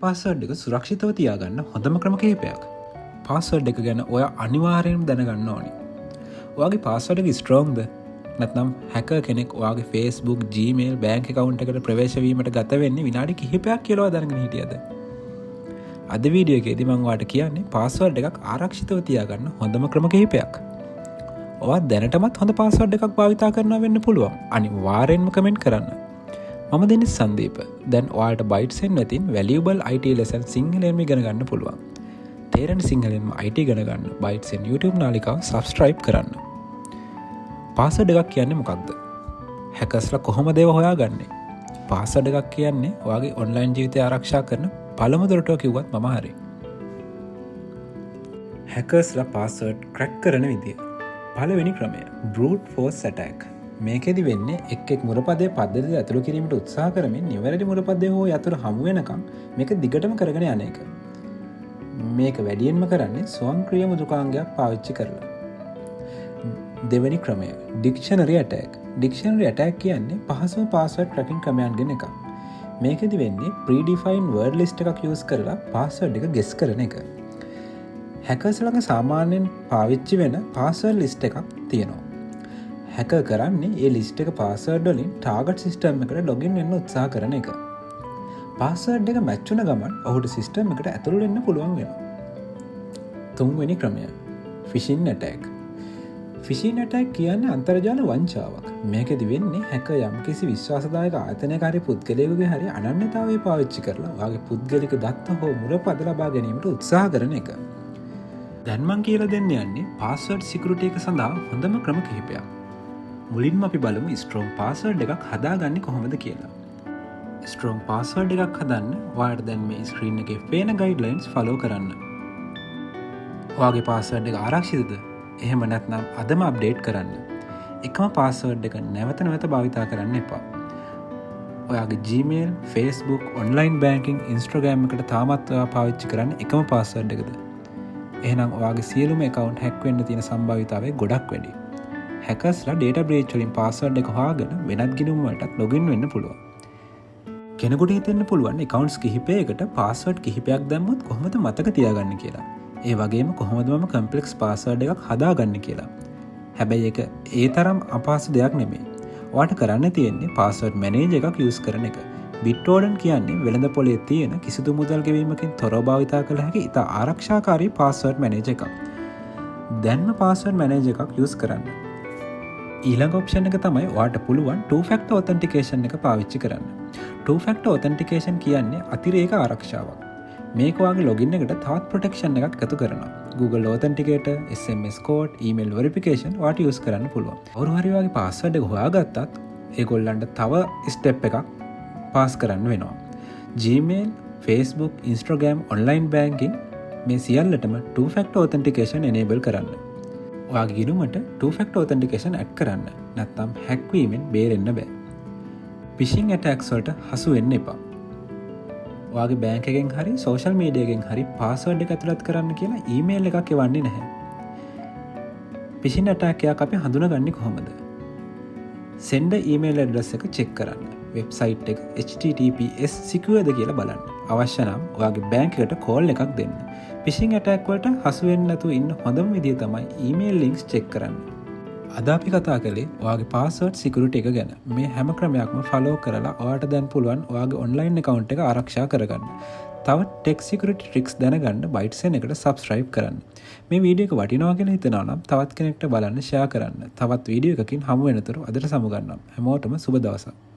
Password එක සුරක්ෂිතව තියාගන්න හොඳම ක්‍රම කිහිපයක්. පාස්වර්ඩ් එක ගැන ඔය අනිවාර්යෙන්ම දැනගන්න ඕනි. ඔයාගේ පාස්වර්ඩ් එක ස්ට්‍රෝංග්ද? නැත්නම් හැකර් කෙනෙක් ඔයාගේ Facebook, Gmail, bank account එකට ප්‍රවේශ වීමට ගත වෙන්නේ විනාඩි කිහිපයක් කියලා දැනගෙන හිටියද? අද වීඩියෝ එකේදී මම ඔයාලට කියන්නේ පාස්වර්ඩ් එකක් ආරක්ෂිතව තියාගන්න හොඳම ක්‍රම කිහිපයක්. ඔයා දැනටමත් හොඳ පාස්වර්ඩ් එකක් භාවිතා කරනවා වෙන්න පුළුවන්. අනිවාර්යෙන්ම කමෙන්ට් කරන්න. මම දෙන්නේ සංදීප. දැන් ඔයාලට බයිට්ස් එකෙන් නැතින් valuable IT lesson සිංහලෙන්ම ඉගෙන ගන්න පුළුවන්. තේරෙන සිංහලෙන්ම IT ඉගෙන ගන්න බයිට්ස් එකෙන් YouTube නාලිකාව subscribe කරන්න. පාස්වර්ඩ් එකක් කියන්නේ මොකක්ද? හැකර්ස්ලා කොහොමද ඒව හොයාගන්නේ? පාස්වර්ඩ් එකක් කියන්නේ ඔයාගේ ඔන්ලයින් ජීවිතය ආරක්ෂා කරන පළමු දොරටුව කිව්වත් මම හරි. හැකර්ස්ලා පාස්වර්ඩ් ක්‍රැක් කරන විදිය. පළවෙනි ක්‍රමය brute force attack. මේකෙදි වෙන්නේ එක් මුරපදයේ පද්ධතිය ඇතුළු කිරීමට උත්සාහ කරමින් නිවැරදි මුරපදයේ හෝ යතුරු හමු වෙනකම් මේක දිගටම කරගෙන යන එක. මේක වැඩියෙන්ම කරන්නේ ස්වයංක්‍රීය මෘදුකාංගයක් පාවිච්චි කරලා. දෙවැනි ක්‍රමය ඩික්ෂනරි ඇටැක්. ඩික්ෂනරි ඇටැක් කියන්නේ පහසුම පාස්වර්ඩ් ක්‍රැකින් ක්‍රමයන්ගෙන් එකක්. මේකෙදි වෙන්නේ ප්‍රීඩිෆයින් වර්ඩ් ලිස්ට් එකක් යූස් කරලා පාස්වර්ඩ් එක ගෙස් කරන එක. හැකර්ස් ළඟ සාමාන්‍යයෙන් පාවිච්චි වෙන පාස්වර්ඩ් ලිස්ට් එකක් තියෙනවා. හැකර් කරන්නේ ඒ ලිස්ට් එක පාස්වර්ඩ් වලින් ටාගට් සිස්ටම් එකට ලොගින් වෙන්න උත්සාහ කරන එක. පාස්වර්ඩ් එක මැච් වුණ ගමන් ඔහුට සිස්ටම් එකට ඇතුළු වෙන්න පුළුවන් වෙනවා. තුන්වෙනි ක්‍රමය ෆිෂින් ඇටැක්. ෆිෂින් ඇටැක් කියන්නේ අන්තර්ජාල වංචාවක්. මේකෙදි වෙන්නේ හැකර් යම්කිසි විශ්වාසදායක ආයතනයක හරි පුද්ගලයෙකුගේ හරි අනන්‍යතාවය පාවිච්චි කරලා ඔයාගේ පුද්ගලික දත්ත හෝ මුරපද ලබා ගැනීමට උත්සාහ කරන එක. දැන් මං කියලා දෙන්න යන්නේ පාස්වර්ඩ් සිකියුරිටි එක සඳහා හොඳම ක්‍රම කිහිපයක්. මුලින්ම අපි බලමු ස්ට්‍රෝං පාස්වර්ඩ් එකක් හදාගන්නේ කොහොමද කියලා. ස්ට්‍රෝං පාස්වර්ඩ් එකක් හදන්න ඔයාලට දැන් මේ ස්ක්‍රීන් එකේ පේන ගයිඩ්ලයින්ස් ෆලෝ කරන්න. ඔයාගේ පාස්වර්ඩ් එක ආරක්ෂිතද? එහෙම නැත්නම් අදම අප්ඩේට් කරන්න. එකම පාස්වර්ඩ් එක නැවත නැවත භාවිතා කරන්න එපා. ඔයාගේ Gmail, Facebook, online banking, Instagram එකට තාමත් ඔයා පාවිච්චි කරන්නේ එකම පාස්වර්ඩ් එකද? එහෙනම් ඔයාගේ සියලුම account hack වෙන්න තියෙන සම්භාවිතාවය ගොඩක් වැඩි. හැකර්ස්ලා data breach වලින් පාස්වර්ඩ් එක හොයාගෙන වෙනත් ගිණුම් වලටත් login වෙන්න පුළුවන්. කෙනෙකුට හිතෙන්න පුළුවන් accounts කිහිපයකට පාස්වර්ඩ් කිහිපයක් දැම්මොත් කොහොමද මතක තියාගන්නේ කියලා. ඒ වගේම කොහොමද මම complex පාස්වර්ඩ් එකක් හදාගන්නේ කියලා. හැබැයි ඒක ඒ තරම් අපහසු දෙයක් නෙමෙයි. ඔයාට කරන්න තියෙන්නේ පාස්වර්ඩ් මැනේජර් එකක් use කරන එක. BitTorrent කියන්නේ වෙළඳ පොලේ තියෙන කිසිදු මුදල් ගෙවීමකින් තොරව භාවිතා කළ හැකි ඉතා ආරක්ෂාකාරී පාස්වර්ඩ් මැනේජර් එකක්. දැන්ම පාස්වර්ඩ් මැනේජර් එකක් use කරන්න. ඊළඟ ඔප්ෂන් එක තමයි ඔයාට පුළුවන් two factor authentication එක පාවිච්චි කරන්න. two factor authentication කියන්නේ අතිරේක ආරක්ෂාවක්. මේක ඔයාගේ login එකට තවත් protection එකක් එකතු කරනවා. Google Authenticator, SMS code, email verification ඔයාට use කරන්න පුළුවන්. කවුරු හරි ඔයාගේ password එක හොයාගත්තත් ඒගොල්ලන්ට තව step එකක් පාස් කරන්න වෙනවා. Gmail, Facebook, Instagram, online banking මේ සියල්ලටම two factor authentication enable කරන්න. ඔයාගේ ගිණුමට two factor authentication add කරන්න. නැත්නම් hack වීමෙන් බේරෙන්න බෑ. phishing attacks වලට හසු වෙන්න එපා. ඔයාගේ බැංක් එකෙන් හරි social media එකෙන් හරි password එක ඇතුළත් කරන්න කියලා email එකක් එවන්නේ නැහැ. phishing attack එකක් අපි හඳුනගන්නේ කොහොමද? sender email address එක check කරන්න. වෙබ්සයිට් එක https secured කියලා බලන්න. අවශ්‍ය නම් ඔයාගේ බැංක් එකට කෝල් එකක් දෙන්න. phishing attack වලට හසු වෙන්නේ නැතුව ඉන්න හොඳම විදිය තමයි email links check කරන්න. අද අපි කතා කළේ ඔයාගේ password security එක ගැන. මේ හැම ක්‍රමයක්ම follow කරලා ඔයාට දැන් පුළුවන් ඔයාගේ online account එක ආරක්ෂා කරගන්න. තව tech security tricks දැනගන්න bytes එකට subscribe කරන්න. මේ වීඩියෝ එක වටිනවා කියලා හිතනවා නම් තවත් කෙනෙක්ට බලන්න share කරන්න. තවත් වීඩියෝ එකකින් හමු වෙනතුරු අදට සමු ගන්නම්. හැමෝටම සුබ දවසක්.